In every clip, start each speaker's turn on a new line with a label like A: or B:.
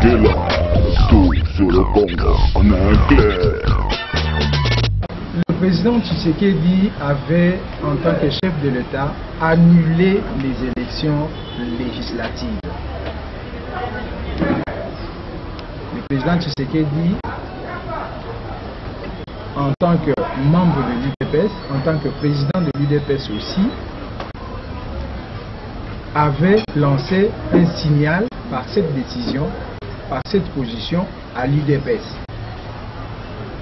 A: Mandela, tout sur le Congo, en un clair.
B: Le président Tshisekedi avait, en tant que chef de l'État, annulé les élections législatives. Le président Tshisekedi, en tant que membre de l'UDPS, en tant que président de l'UDPS aussi, avait lancé un signal par cette décision, par cette position à l'UDPS.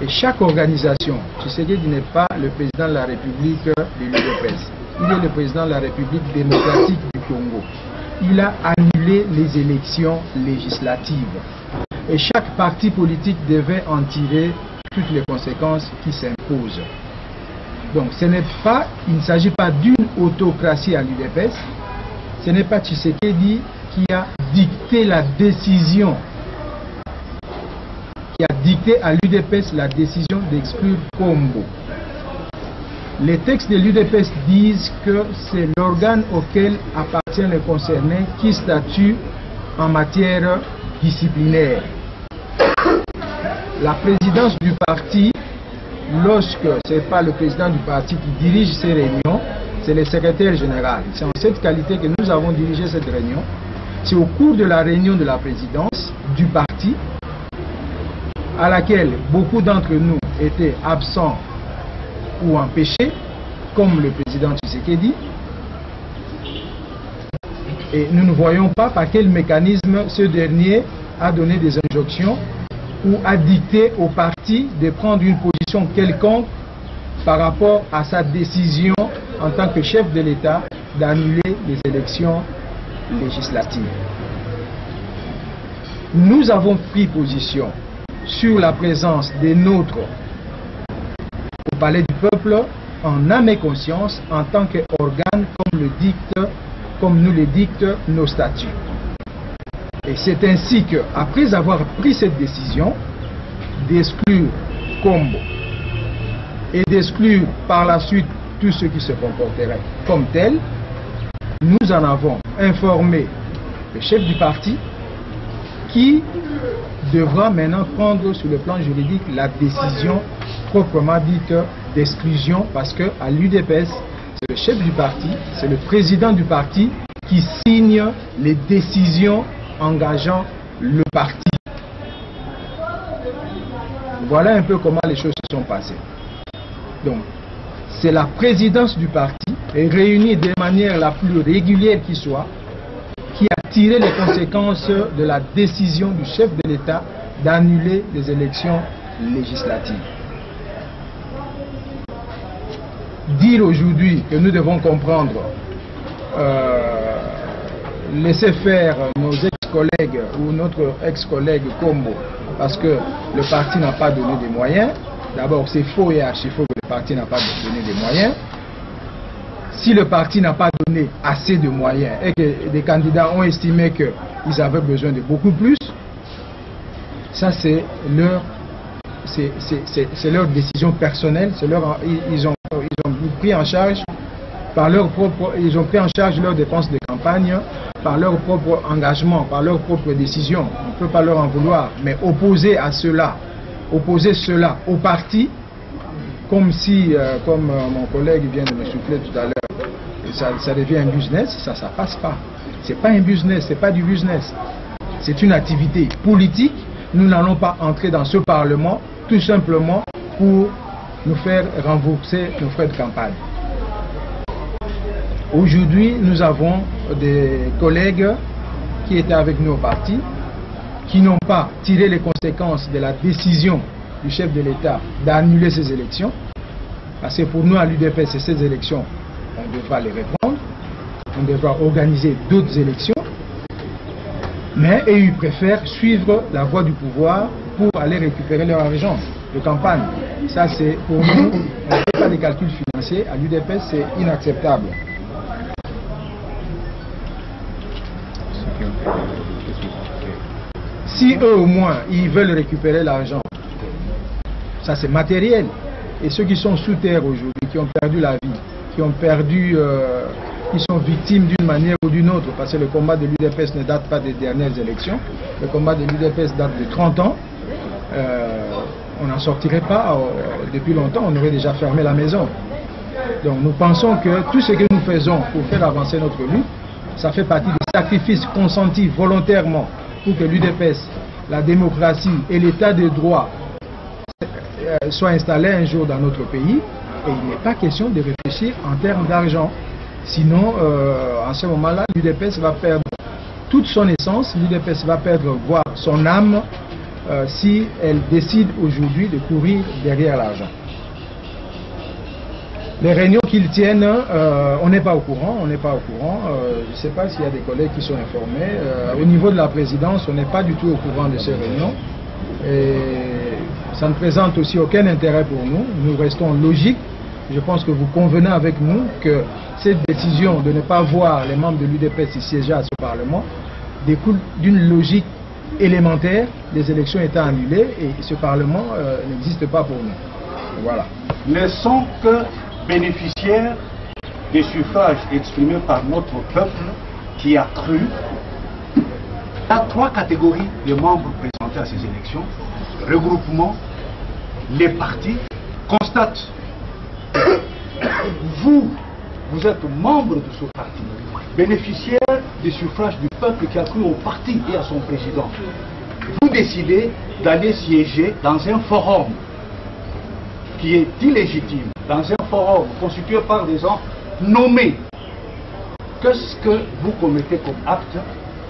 B: Et chaque organisation, Tshisekedi n'est pas le président de la République de l'UDPS, il est le président de la République démocratique du Congo. Il a annulé les élections législatives. Et chaque parti politique devait en tirer toutes les conséquences qui s'imposent. Donc il ne s'agit pas d'une autocratie à l'UDPS, ce n'est pas Tshisekedi qui a dicté la décision, qui a dicté à l'UDPS la décision d'exclure Kombo. Les textes de l'UDPS disent que c'est l'organe auquel appartient le concerné qui statue en matière disciplinaire. La présidence du parti, lorsque ce n'est pas le président du parti qui dirige ces réunions, c'est le secrétaire général. C'est en cette qualité que nous avons dirigé cette réunion. C'est au cours de la réunion de la présidence du parti, à laquelle beaucoup d'entre nous étaient absents ou empêchés, comme le président Tshisekedi. Et nous ne voyons pas par quel mécanisme ce dernier a donné des injonctions ou a dicté au parti de prendre une position quelconque par rapport à sa décision en tant que chef de l'État d'annuler les élections législatives. Nous avons pris position sur la présence des nôtres au Palais du Peuple en âme et conscience en tant qu'organe comme nous le dictent nos statuts. Et c'est ainsi que, après avoir pris cette décision d'exclure Kombo et d'exclure par la suite tous ceux qui se comporteraient comme tels, nous en avons informé le chef du parti qui devra maintenant prendre sur le plan juridique la décision proprement dite d'exclusion, parce que à l'UDPS, c'est le chef du parti, c'est le président du parti qui signe les décisions engageant le parti. Voilà un peu comment les choses se sont passées. Donc, c'est la présidence du parti, réunie de manière la plus régulière qui soit, qui a tiré les conséquences de la décision du chef de l'État d'annuler les élections législatives. Dire aujourd'hui que nous devons comprendre, laisser faire nos ex-collègues ou notre ex-collègue Kombo parce que le parti n'a pas donné des moyens. D'abord, c'est faux et archi-faux que le parti n'a pas donné des moyens. Si le parti n'a pas donné assez de moyens et que des candidats ont estimé qu'ils avaient besoin de beaucoup plus, ça c'est leur décision personnelle. Ils ont pris en charge ils ont pris en charge leurs dépenses de campagne par leur propre engagement, par leur propre décision. On ne peut pas leur en vouloir, mais opposer cela au parti, comme mon collègue vient de me souffler tout à l'heure, ça devient un business, ça passe pas. C'est pas un business, c'est pas du business. C'est une activité politique. Nous n'allons pas entrer dans ce Parlement tout simplement pour nous faire rembourser nos frais de campagne. Aujourd'hui, nous avons des collègues qui étaient avec nous au parti, qui n'ont pas tiré les conséquences de la décision du chef de l'État d'annuler ces élections. Parce que pour nous, à l'UDPS, ces élections, on devra les reprendre, on devra organiser d'autres élections, mais ils préfèrent suivre la voie du pouvoir pour aller récupérer leur argent de campagne. Ça, c'est pour nous, on ne fait pas des calculs financiers, à l'UDPS, c'est inacceptable. Si eux au moins ils veulent récupérer l'argent, ça c'est matériel. Et ceux qui sont sous terre aujourd'hui, qui ont perdu la vie, qui ont perdu qui sont victimes d'une manière ou d'une autre, parce que le combat de l'UDPS ne date pas des dernières élections, le combat de l'UDPS date de 30 ans, on n'en sortirait pas depuis longtemps, on aurait déjà fermé la maison. Donc nous pensons que tout ce que nous faisons pour faire avancer notre lutte, ça fait partie des sacrifices consentis volontairement pour que l'UDPS, la démocratie et l'état de droit soient installés un jour dans notre pays. Et il n'est pas question de réfléchir en termes d'argent. Sinon, en ce moment-là, l'UDPS va perdre toute son essence, l'UDPS va perdre, voire son âme, si elle décide aujourd'hui de courir derrière l'argent. Les réunions qu'ils tiennent, on n'est pas au courant, je ne sais pas s'il y a des collègues qui sont informés. Au niveau de la présidence, on n'est pas du tout au courant de ces réunions. Et ça ne présente aussi aucun intérêt pour nous. Nous restons logiques. Je pense que vous convenez avec nous que cette décision de ne pas voir les membres de l'UDPS siéger à ce Parlement découle d'une logique élémentaire, les élections étant annulées et ce Parlement n'existe pas pour nous. Voilà.
C: Ne sont que bénéficiaires des suffrages exprimés par notre peuple qui a cru. Il y a 3 catégories de membres présentés à ces élections. Regroupement, les partis constatent vous êtes membre de ce parti, bénéficiaire des suffrages du peuple qui a cru au parti et à son président. Vous décidez d'aller siéger dans un forum qui est illégitime, dans un forum constitué par des gens nommés. Qu'est-ce que vous commettez comme acte?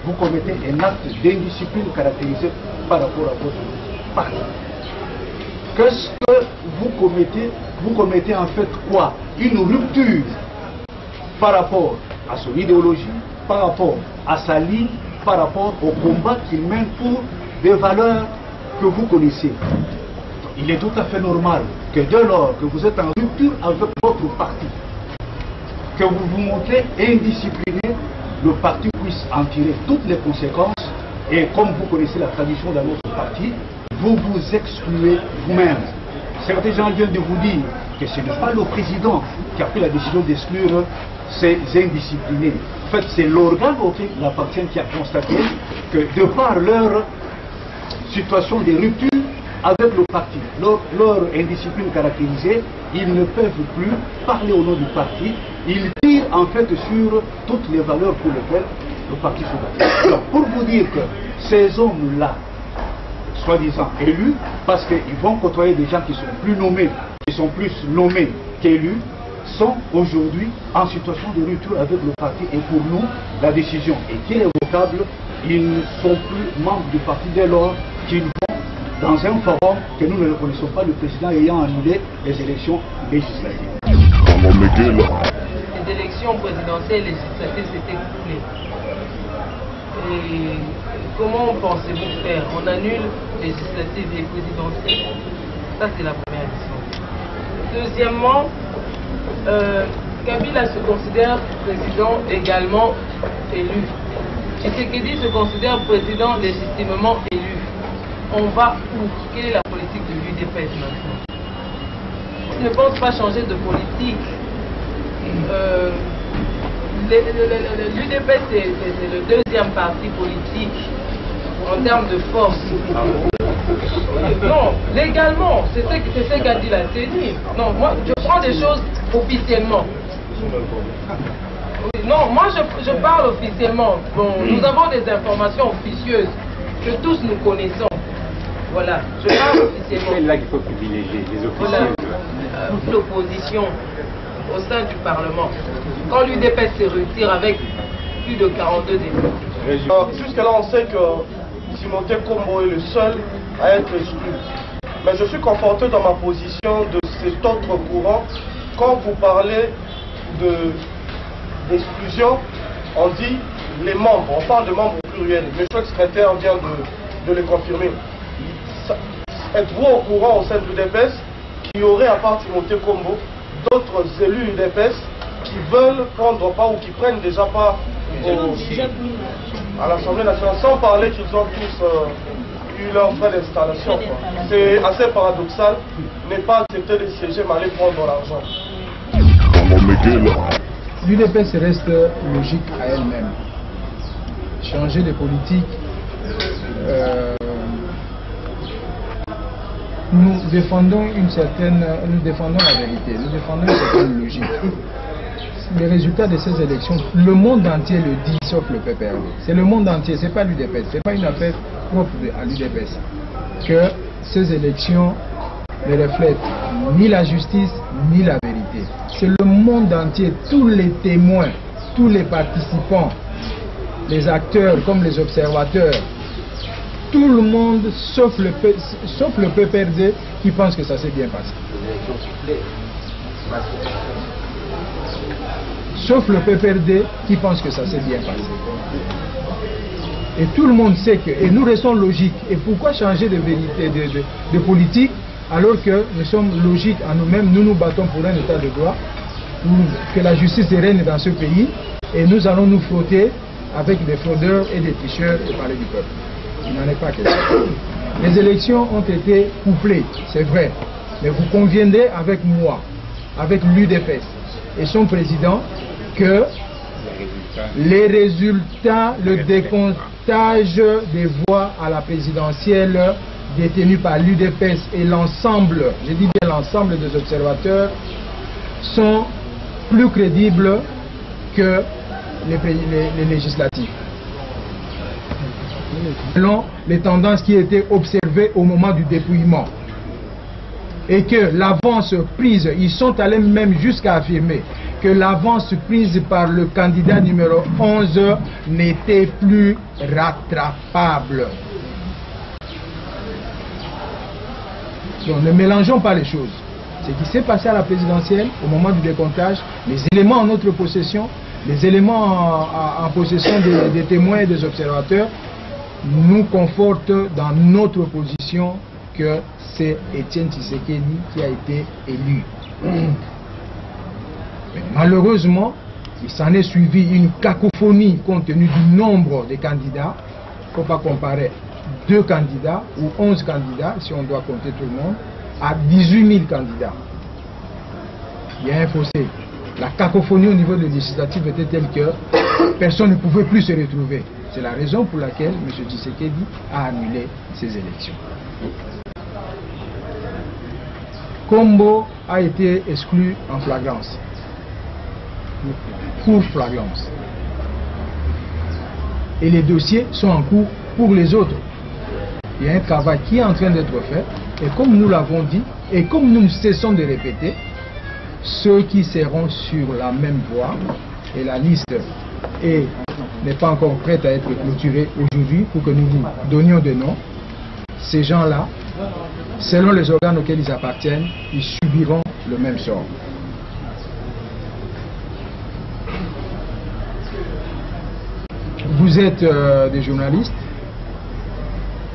C: Vous commettez un acte d'indiscipline caractérisé par rapport à votre parti. Qu'est-ce que vous commettez? Vous commettez en fait quoi? Une rupture par rapport à son idéologie, par rapport à sa ligne, par rapport au combat qu'il mène pour des valeurs que vous connaissez. Il est tout à fait normal que dès lors que vous êtes en rupture avec votre parti, que vous vous montrez indiscipliné, le parti puisse en tirer toutes les conséquences et comme vous connaissez la tradition dans notre parti, vous vous excluez vous-même. Certains gens viennent de vous dire que ce n'est pas le président qui a pris la décision d'exclure ces indisciplinés. En fait, c'est l'organe auquel il appartient qui a constaté que de par leur situation de rupture avec le parti, leur indiscipline caractérisée, ils ne peuvent plus parler au nom du parti. Ils tirent en fait sur toutes les valeurs pour lesquelles le parti se bat. Alors, pour vous dire que ces hommes-là, soi-disant élus, parce qu'ils vont côtoyer des gens qui sont plus nommés, qui sont plus nommés qu'élus, sont aujourd'hui en situation de rupture avec le parti. Et pour nous, la décision est irrévocable. Ils ne sont plus membres du parti dès lors qu'ils vont dans un forum que nous ne reconnaissons pas, le président ayant annulé les élections législatives.
D: Les élections présidentielles et législatives s'étaient écoulées. Et comment pensez-vous faire? On annule législatives et présidentielles. Ça, c'est la première question. Deuxièmement, Kabila se considère président également élu. Tshisekedi se considère président légitimement élu. On va où? Quelle est la politique de l'UDPS maintenant? Je ne pense pas changer de politique. L'UDPS c'est le deuxième parti politique en termes de force. Non, légalement, c'est ce qu'a dit la CENI. Non, moi je prends des choses officiellement. Non, moi je parle officiellement. Bon, nous avons des informations officieuses que tous nous connaissons. Voilà, je parle officiellement.
E: C'est là qu'il faut privilégier les officiels.
D: Voilà, l'opposition au sein du Parlement. Quand l'UDPS se retire avec plus de 42 députés.
F: Jusqu'à là, on sait que Timothée Kombo est le seul à être exclu. Mais je suis conforté dans ma position de cet autre courant. Quand vous parlez d'exclusion, on dit les membres, on parle de membres pluriels. M. le secrétaire vient de le confirmer. Êtes-vous au courant au sein de l'UDPS qu'il y aurait à part Timothée Kombo d'autres élus UDPS qui veulent prendre part ou qui prennent déjà part à l'Assemblée nationale, sans parler qu'ils ont tous eu leur frais d'installation. C'est assez paradoxal, ne pas accepter de siéger mais aller prendre l'argent.
B: l'UDPS reste logique à elle-même. Changer de politique, nous défendons la vérité, nous défendons une certaine logique. Les résultats de ces élections, le monde entier le dit, sauf le PPRD. C'est le monde entier, c'est pas l'UDPS, c'est pas une affaire propre à l'UDPS. Que ces élections ne reflètent ni la justice, ni la vérité. C'est le monde entier, tous les témoins, tous les participants, les acteurs comme les observateurs, tout le monde, sauf le PPRD, qui pense que ça s'est bien passé. Sauf le PPRD qui pense que ça s'est bien passé. Et tout le monde sait que, et nous restons logiques. Et pourquoi changer de vérité, de politique, alors que nous sommes logiques à nous-mêmes, nous nous battons pour un état de droit, pour que la justice règne dans ce pays, et nous allons nous frotter avec des fraudeurs et des tricheurs au palais du peuple. Il n'en est pas question. Les élections ont été couplées, c'est vrai, mais vous conviendrez avec moi, avec l'UDPS et son président, que les résultats, le décomptage des voix à la présidentielle détenues par l'UDPS et l'ensemble, je dis bien l'ensemble des observateurs, sont plus crédibles que les législatifs. Selon les tendances qui étaient observées au moment du dépouillement. Et que l'avance prise, ils sont allés même jusqu'à affirmer que l'avance prise par le candidat numéro 11 n'était plus rattrapable. Donc ne mélangeons pas les choses. Ce qui s'est passé à la présidentielle au moment du décomptage, les éléments en notre possession, les éléments en possession des témoins et des observateurs nous confortent dans notre position que c'est Étienne Tshisekedi qui a été élu. Mais malheureusement, il s'en est suivi une cacophonie compte tenu du nombre de candidats. Il ne faut pas comparer 2 candidats ou 11 candidats, si on doit compter tout le monde, à 18 000 candidats. Il y a un fossé. La cacophonie au niveau des législatives était telle que personne ne pouvait plus se retrouver. C'est la raison pour laquelle M. Tshisekedi a annulé ces élections. Kombo a été exclu en flagrance. Pour flagrance. Et les dossiers sont en cours pour les autres. Il y a un travail qui est en train d'être fait. Et comme nous l'avons dit, et comme nous ne cessons de répéter, ceux qui seront sur la même voie, et la liste n'est pas encore prête à être clôturée aujourd'hui pour que nous vous donnions des noms, ces gens-là, selon les organes auxquels ils appartiennent, ils subiront le même sort. Vous êtes des journalistes.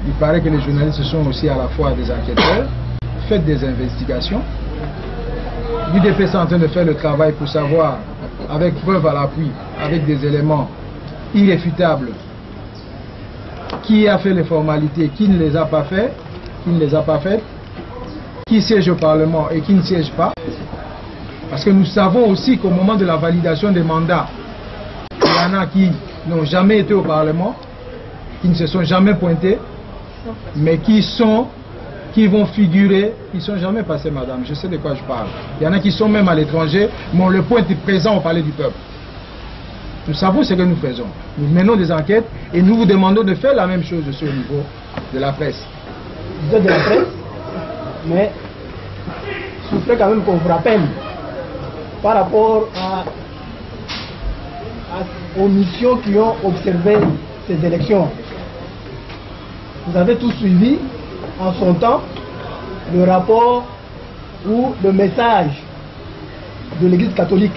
B: Il paraît que les journalistes sont aussi à la fois des enquêteurs. Faites des investigations. L'UDPS est en train de faire le travail pour savoir, avec preuve à l'appui, avec des éléments irréfutables, qui a fait les formalités, qui ne les a pas fait, qui siège au Parlement et qui ne siège pas. Parce que nous savons aussi qu'au moment de la validation des mandats, il y en a qui n'ont jamais été au Parlement, qui ne se sont jamais pointés, mais qui vont figurer, ils ne sont jamais passés, madame, je sais de quoi je parle. Il y en a qui sont même à l'étranger, mais on le pointe présent au palais du peuple. Nous savons ce que nous faisons. Nous menons des enquêtes et nous vous demandons de faire la même chose au niveau de la presse.
G: Vous êtes de la presse, mais je voudrais quand même qu'on vous rappelle par rapport aux missions qui ont observé ces élections. Vous avez tous suivi en son temps le rapport ou le message de l'Église catholique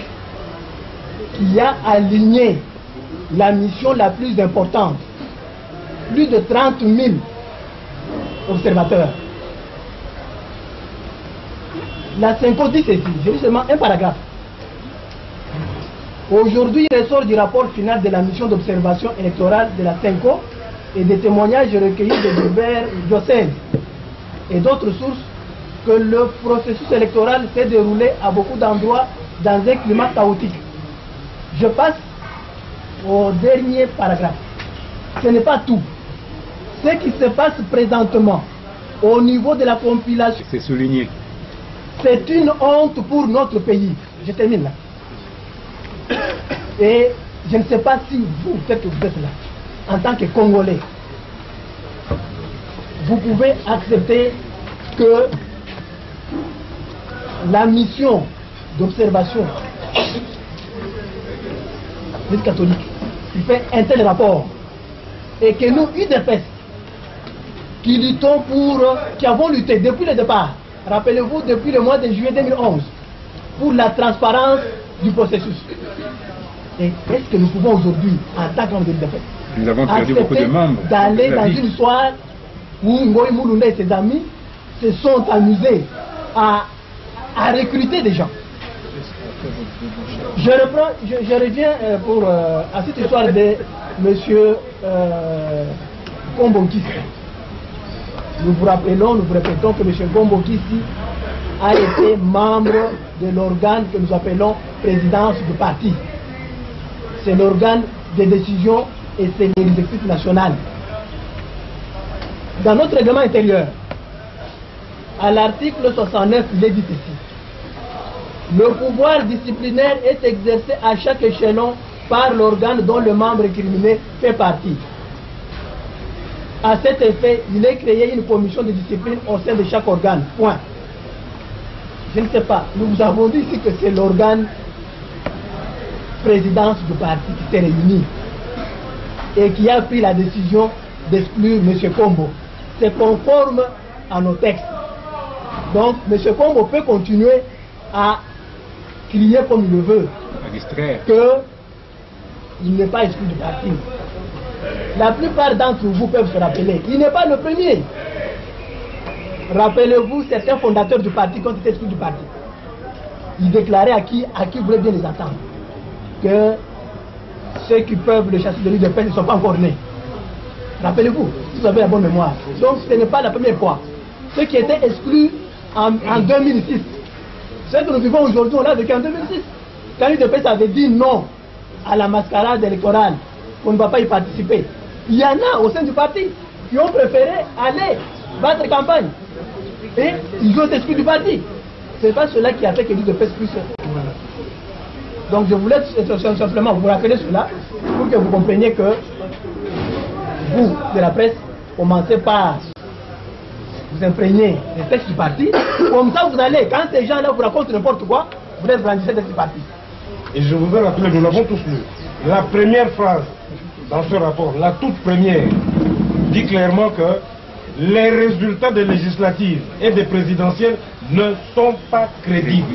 G: qui a aligné la mission la plus importante, plus de 30 000 observateurs. La Cinco dit ceci, je lis seulement un paragraphe. Aujourd'hui, il ressort du rapport final de la mission d'observation électorale de la Cinco et des témoignages recueillis de divers diocèses et d'autres sources que le processus électoral s'est déroulé à beaucoup d'endroits dans un climat chaotique. Je passe au dernier paragraphe. Ce n'est pas tout. Ce qui se passe présentement au niveau de la compilation,
E: C'est souligné.
G: c'est une honte pour notre pays. Je termine là. Et je ne sais pas si vous, peut-être que vous êtes là, en tant que Congolais, vous pouvez accepter que la mission d'observation des catholiques qui fait un tel rapport et que nous, UDPS, qui luttons qui avons lutté depuis le départ, rappelez-vous, depuis le mois de juillet 2011, pour la transparence du processus. Et est-ce que nous pouvons aujourd'hui, en tant qu'UDPS,
E: Nous avons perdu beaucoup de membres.
G: d'aller dans une soirée où Ngoï Moulounda et ses amis se sont amusés à recruter des gens. Je reviens à cette histoire de M. Kombo Kissi. Nous vous répétons que M. Kombo Kissi a été membre de l'organe que nous appelons présidence du parti. C'est l'organe de décision et c'est l'exécutif national. Dans notre règlement intérieur, à l'article 69, il est dit ceci. Le pouvoir disciplinaire est exercé à chaque échelon par l'organe dont le membre incriminé fait partie. À cet effet, il est créé une commission de discipline au sein de chaque organe. Point. Je ne sais pas. Nous vous avons dit ici que c'est l'organe présidence du parti qui s'est réuni et qui a pris la décision d'exclure M. Kombo. C'est conforme à nos textes. Donc, M. Kombo peut continuer à crier comme il le veut, qu'il n'est pas exclu du parti. La plupart d'entre vous peuvent se rappeler, il n'est pas le premier. Rappelez-vous, certains fondateurs du parti qui ont été exclus du parti. Ils déclaraient à qui voulait bien les entendre, que ceux qui peuvent le chasser de l'UDPS ne sont pas encore nés. Rappelez-vous, si vous avez la bonne mémoire. Donc ce n'est pas la première fois. Ceux qui étaient exclus en 2006, ceux que nous vivons aujourd'hui, on l'a vécu en 2006. Quand l'UDPS avait dit non à la mascarade électorale, qu'on ne va pas y participer, il y en a au sein du parti qui ont préféré aller battre campagne. Et ils ont été exclus du parti. Ce n'est pas cela qui a fait que l'UDPS puisse. Donc je voulais simplement vous rappeler cela pour que vous compreniez que vous, de la presse, commencez par vous imprégner des textes du parti. Comme ça, vous allez, quand ces gens-là vous racontent n'importe quoi, vous les brandissez des parti.
H: Et je vous ai rappelé, nous l'avons tous lu. La première phrase dans ce rapport, la toute première, dit clairement que les résultats des législatives et des présidentielles ne sont pas crédibles.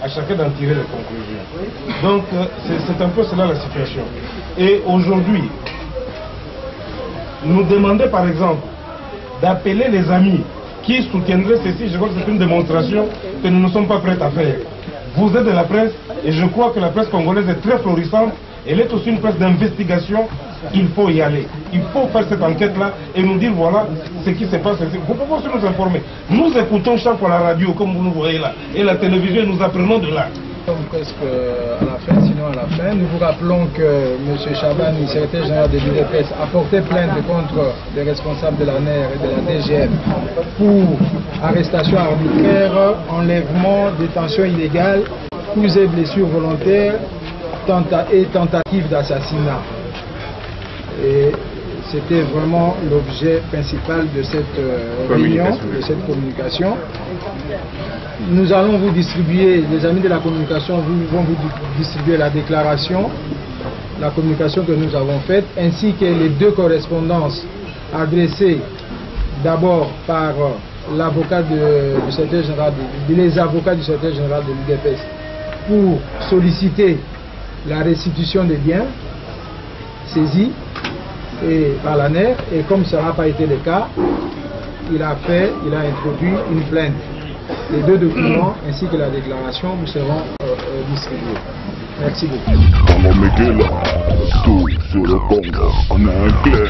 H: À chacun d'en tirer les conclusions. Donc, c'est un peu cela la situation. Et aujourd'hui, nous demander par exemple d'appeler les amis qui soutiendraient ceci, je crois que c'est une démonstration que nous ne sommes pas prêts à faire. Vous êtes de la presse et je crois que la presse congolaise est très florissante. Elle est aussi une presse d'investigation. Il faut y aller. Il faut faire cette enquête-là et nous dire voilà ce qui se passe. Vous pouvez aussi nous informer. Nous écoutons chaque fois la radio comme vous nous voyez là et la télévision et nous apprenons de là.
B: Presque à la fin, sinon à la fin, nous vous rappelons que M. Chabani, secrétaire général de l'UDPS, a porté plainte contre les responsables de la NER et de la DGM pour arrestation arbitraire, enlèvement, détention illégale, coups et blessures volontaires et tentative d'assassinat. Et c'était vraiment l'objet principal de cette réunion, de cette communication. Nous allons vous distribuer, les amis de la communication vont vous distribuer la déclaration, la communication que nous avons faite, ainsi que les deux correspondances adressées d'abord par l'avocat du secrétaire général, les avocats du secrétaire général de l'UDPS pour solliciter la restitution des biens saisis par la NER, et comme ça n'a pas été le cas, il a introduit une plainte. Les deux documents ainsi que la déclaration vous seront distribués. Merci beaucoup.
A: Tout sur le Congo en anglais.